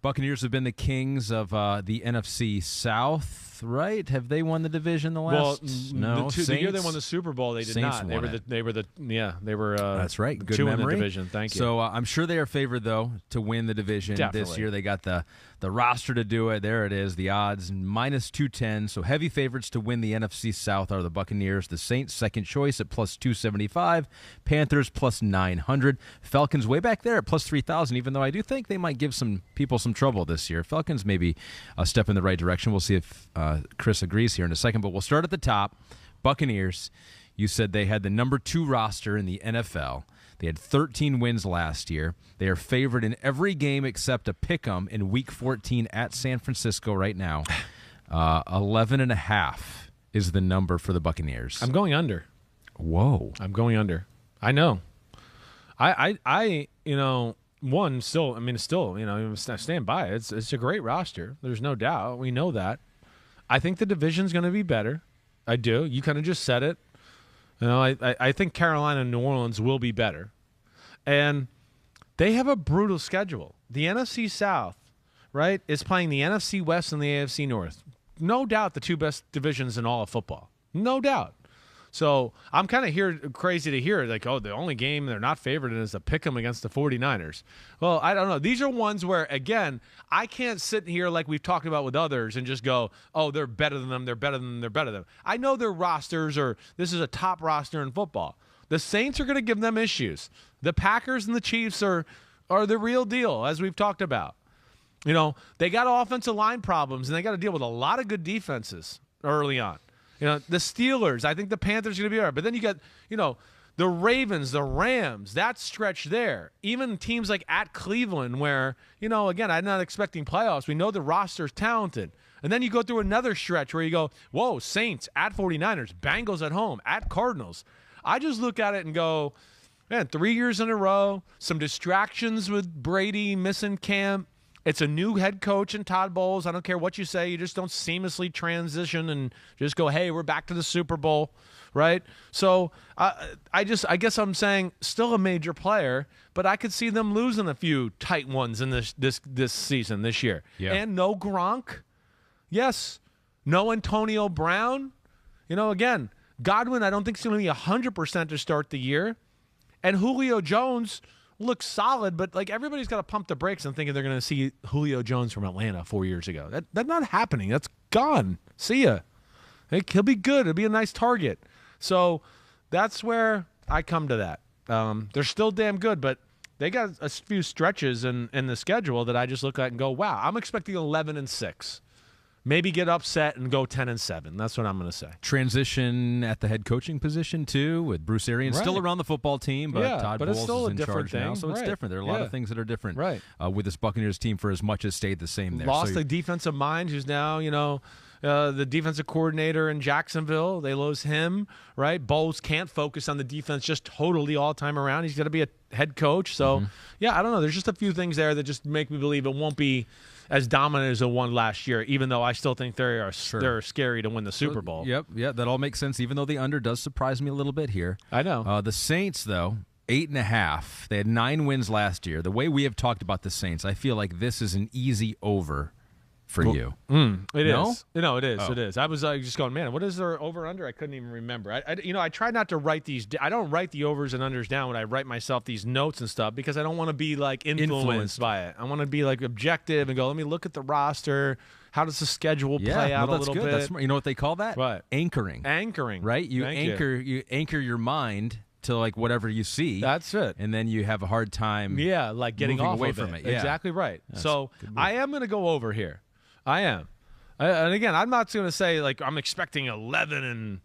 Buccaneers have been the kings of the NFC South, right? Have they won the division the last? No, the year they won the Super Bowl, they did Saints not. Won they were the That's right. Good two memory. in the division. Thank you. So I'm sure they are favored though to win the division this year. They got the roster to do it. There it is. The odds -210. So heavy favorites to win the NFC South are the Buccaneers, the Saints second choice at +275, Panthers +900, Falcons way back there at +3000. Even though I do think they might give some people some trouble this year. Falcons maybe a step in the right direction. We'll see if Chris agrees here in a second. But we'll start at the top. Buccaneers. You said they had the number 2 roster in the NFL. They had 13 wins last year. They are favored in every game except a pick'em in Week 14 at San Francisco right now. 11.5 is the number for the Buccaneers. I'm going under. Whoa. I'm going under. I know. I one still. I mean, still, I stand by it. It's a great roster. There's no doubt. We know that. I think the division's going to be better. I do. You kind of just said it. I think Carolina and New Orleans will be better. And they have a brutal schedule. The NFC South, right, is playing the NFC West and the AFC North. No doubt the 2 best divisions in all of football. No doubt. So I'm kind of crazy to hear, like, the only game they're not favored in is a pick'em against the 49ers. Well, I don't know. These are ones where, again, I can't sit here like we've talked about with others and just go, they're better than them, they're better than them, they're better than them. I know their rosters this is a top roster in football. The Saints are going to give them issues. The Packers and the Chiefs are the real deal, as we've talked about. They got offensive line problems, and they got to deal with a lot of good defenses early on. The Steelers, I think the Panthers are going to be all right. But then you got, the Ravens, the Rams, that stretch there. Even teams like at Cleveland where, again, I'm not expecting playoffs. We know the roster's talented. And then you go through another stretch where you go, whoa, Saints at 49ers, Bengals at home, at Cardinals. I just look at it and go, man, 3 years in a row, some distractions with Brady missing camp. It's a new head coach in Todd Bowles. I don't care what you say. You just don't seamlessly transition and just go, hey, we're back to the Super Bowl, right? So I guess I'm saying still a major player, but I could see them losing a few tight ones in this season, this year. Yeah. And no Gronk. Yes. No Antonio Brown. Again, Godwin I don't think is going to be 100% to start the year. And Julio Jones looks solid, but everybody's got to pump the brakes and thinking they're going to see Julio Jones from Atlanta 4 years ago. That's not happening. That's gone. See ya. He'll be good. It'll be a nice target. So that's where I come to that. They're still damn good, but they got a few stretches in the schedule that I just look at and go, wow, I'm expecting 11-6. Maybe get upset and go 10-7. That's what I'm going to say. Transition at the head coaching position too, with Bruce Arians still around the football team, but Todd Bowles is in charge now, so it's different. There are a lot of things that are different with this Buccaneers team for as much as stayed the same there. Lost the defensive mind, who's now the defensive coordinator in Jacksonville. They lose him, right? Bowles can't focus on the defense just totally all time around. He's got to be a head coach. So I don't know. There's just a few things there that just make me believe it won't be as dominant as it won last year, even though I still think they're scary to win the Super Bowl. Yep, that all makes sense, even though the under does surprise me a little bit here. I know. The Saints, though, 8.5. They had 9 wins last year. The way we have talked about the Saints, I feel like this is an easy over for you. It No? is. No, it is. It is. I was just going, man, what is their over-under? I couldn't even remember. I try not to write these. I don't write the overs and unders down when I write myself these notes and stuff because I don't want to be influenced by it. I want to be objective and go, let me look at the roster. How does the schedule play out a little bit? That's smart. You know what they call that? What? Anchoring. Right? You anchor your mind to whatever you see. That's it. And then you have a hard time getting off away of from it. Yeah. Exactly right. So I am going to go over here. I am. And again, I'm not going to say I'm expecting 11-6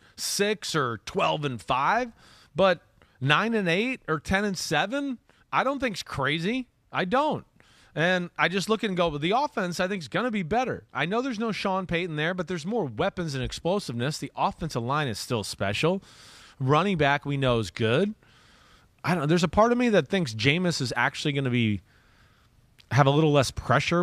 or 12-5, but 9-8 or 10-7, I don't think's crazy. I don't. And I just look and go, well, the offense I think is going to be better. I know there's no Sean Payton there, but there's more weapons and explosiveness. The offensive line is still special. Running back we know is good. I don't know. There's a part of me that thinks Jameis is actually going to have a little less pressure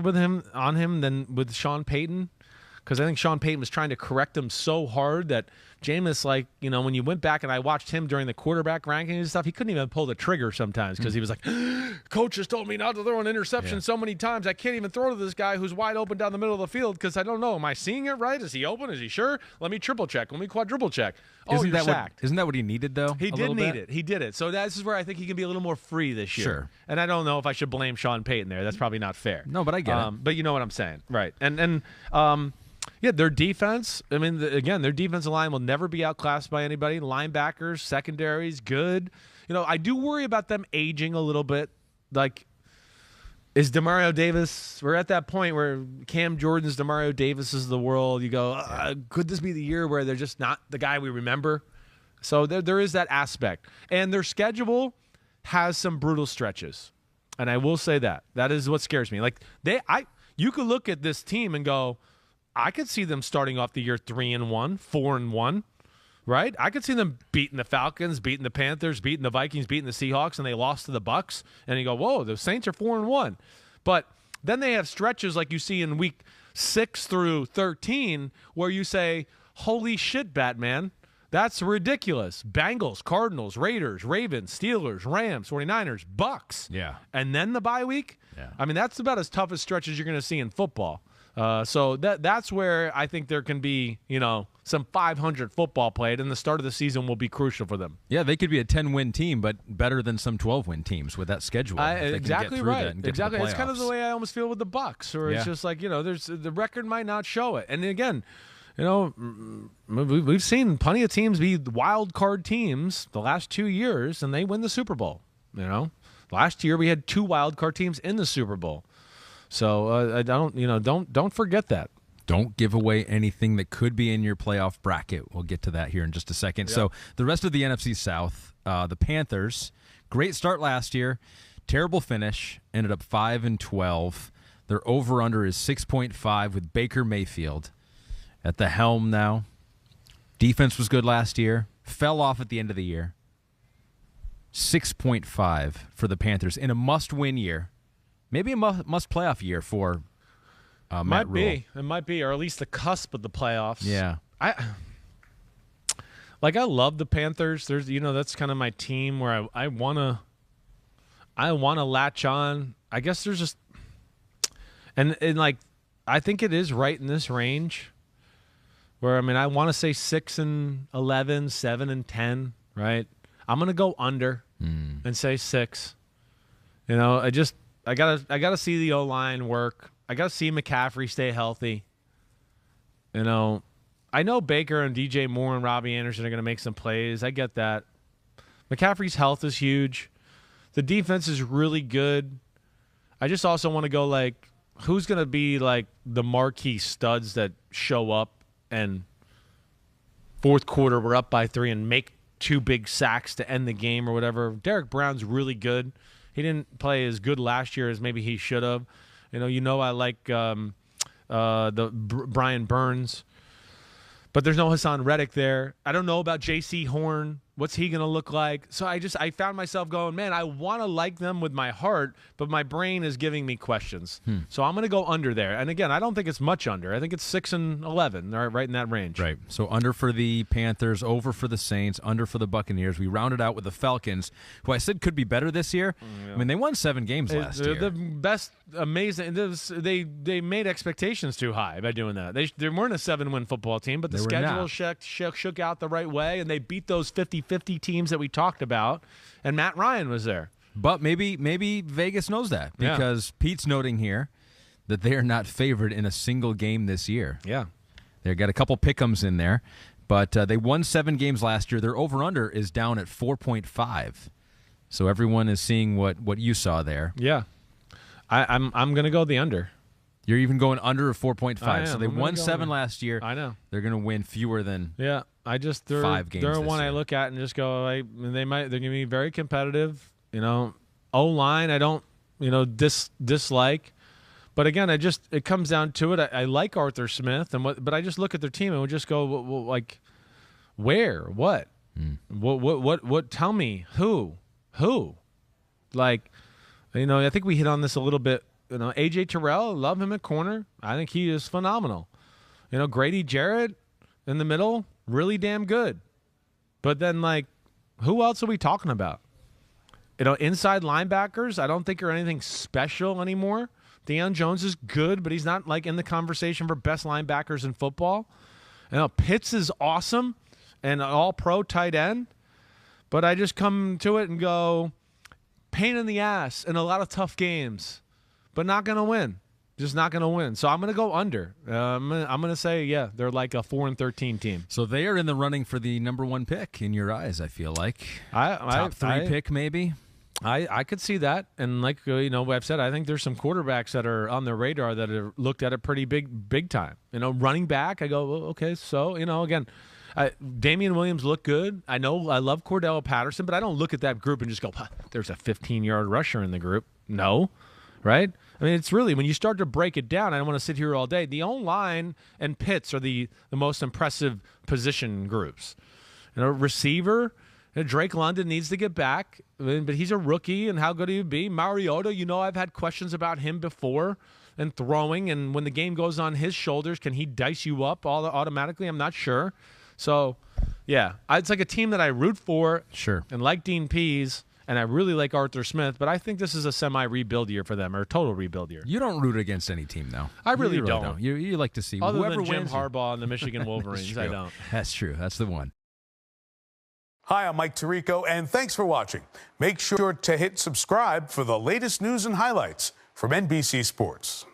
on him than with Sean Payton, because I think Sean Payton was trying to correct him so hard that Jameis, like, when you went back and I watched him during the quarterback rankings and stuff, he couldn't even pull the trigger sometimes because he was like, coach just told me not to throw an interception so many times. I can't even throw to this guy who's wide open down the middle of the field because I don't know. Am I seeing it right? Is he open? Is he sure? Let me triple check. Let me quadruple check. Oh, you're sacked. Isn't that what he needed, though? He did need it. He did it. So this is where I think he can be a little more free this year. Sure. And I don't know if I should blame Sean Payton there. That's probably not fair. No, but I get it. But you know what I'm saying. Right. And yeah, their defense, I mean, again, their defensive line will never be outclassed by anybody. Linebackers, secondaries, good. I do worry about them aging a little bit. Like, is Demario Davis, we're at that point where Cam Jordan's Demario Davis is the world. You go, could this be the year where they're just not the guy we remember? So there is that aspect. And their schedule has some brutal stretches. And I will say that. That is what scares me. Like, you could look at this team and go, I could see them starting off the year 3-1, 4-1, right? I could see them beating the Falcons, beating the Panthers, beating the Vikings, beating the Seahawks, and they lost to the Bucs. And you go, whoa, the Saints are 4-1. But then they have stretches like you see in week 6 through 13 where you say, holy shit, Batman, that's ridiculous. Bengals, Cardinals, Raiders, Ravens, Steelers, Rams, 49ers, Bucs. Yeah. And then the bye week? Yeah. I mean, that's about as tough as stretches you're going to see in football. So that's where I think there can be, some 500 football played, and the start of the season will be crucial for them. Yeah, they could be a 10-win team, but better than some 12-win teams with that schedule. Exactly right. Exactly. It's kind of the way I almost feel with the Bucs, or it's just like, there's the record might not show it. And again, we've seen plenty of teams be wild card teams the last 2 years, and they win the Super Bowl. Last year we had 2 wild card teams in the Super Bowl. So don't forget that. Don't give away anything that could be in your playoff bracket. We'll get to that here in just a second. Yep. So the rest of the NFC South, the Panthers, great start last year, terrible finish, ended up 5-12. Their over/under is 6.5 with Baker Mayfield at the helm now. Defense was good last year, fell off at the end of the year. 6.5 for the Panthers in a must-win year. Maybe a must-playoff year for Matt Rule. It might be, or at least the cusp of the playoffs. Yeah. I love the Panthers. There's, that's kind of my team where I wanna latch on. I guess there's just, and like, I think it is right in this range where, I want to say 6-11, 7-10, right? I'm going to go under and say 6. I gotta see the O-line work. I gotta see McCaffrey stay healthy. I know Baker and DJ Moore and Robbie Anderson are gonna make some plays. I get that. McCaffrey's health is huge. The defense is really good. I just also want to go like, who's gonna be like the marquee studs that show up and fourth quarter we're up by 3 and make 2 big sacks to end the game or whatever. Derek Brown's really good. He didn't play as good last year as maybe he should have. I like Brian Burns, but there's no Hassan Reddick there. I don't know about J.C. Horn. What's he going to look like? So I found myself going, man, I want to like them with my heart, but my brain is giving me questions. So I'm going to go under there. And again, I don't think it's much under. I think it's 6-11, right in that range. Right. So under for the Panthers, over for the Saints, under for the Buccaneers. We rounded out with the Falcons, who I said could be better this year. Yeah. They won 7 games last year. They're the best, amazing. They made expectations too high by doing that. They weren't a 7-win football team, but the schedule shook out the right way, and they beat those 50 teams that we talked about, and Matt Ryan was there. But maybe Vegas knows that because Pete's noting here that they are not favored in a single game this year. Yeah. They've got a couple pick'ems in there, but they won 7 games last year. Their over-under is down at 4.5. So everyone is seeing what you saw there. Yeah. I'm going to go the under. You're even going under a 4.5. So they won 7 last year. I know. They're going to win fewer than they're 5 games. They're one I look at and just go, they're going to be very competitive. O-line, I don't, dislike. But again, it comes down to it. I like Arthur Smith, but I just look at their team and would just go, well, like, where, what, what? Tell me who, like, I think we hit on this a little bit. AJ Terrell, love him at corner. I think he is phenomenal. Grady Jarrett in the middle. really damn good. But then, like, who else are we talking about? Inside linebackers, I don't think are anything special anymore. Deion Jones is good, but he's not, like, in the conversation for best linebackers in football. Pitts is awesome and an all-pro tight end. But I just come to it and go, pain in the ass in a lot of tough games, but not going to win. Just not going to win. So I'm going to go under. I'm going to say, yeah, they're like a 4-13 team. So they are in the running for the number 1 pick in your eyes, I feel like. Top 3 pick, maybe? I could see that. And like I've said, I think there's some quarterbacks that are on the radar that have looked at it pretty big time. Running back, I go, well, okay, so, again, Damian Williams looked good. I know I love Cordell Patterson, but I don't look at that group and just go, there's a 15-yard rusher in the group. No, right? I mean, it's really, when you start to break it down, I don't want to sit here all day. The O-line and Pitts are the most impressive position groups. Receiver, Drake London needs to get back, but he's a rookie, and how good he would be. Mariota, I've had questions about him before and throwing, and when the game goes on his shoulders, can he dice you up automatically? I'm not sure. So, yeah, it's like a team that I root for. Sure. And like Dean Pease. And I really like Arthur Smith, but I think this is a semi-rebuild year for them, or a total rebuild year. You don't root against any team, though. I really don't. You like to see Other whoever than Jim wins. Harbaugh and the Michigan Wolverines, I don't. That's true. That's the one. Hi, I'm Mike Tirico, and thanks for watching. Make sure to hit subscribe for the latest news and highlights from NBC Sports.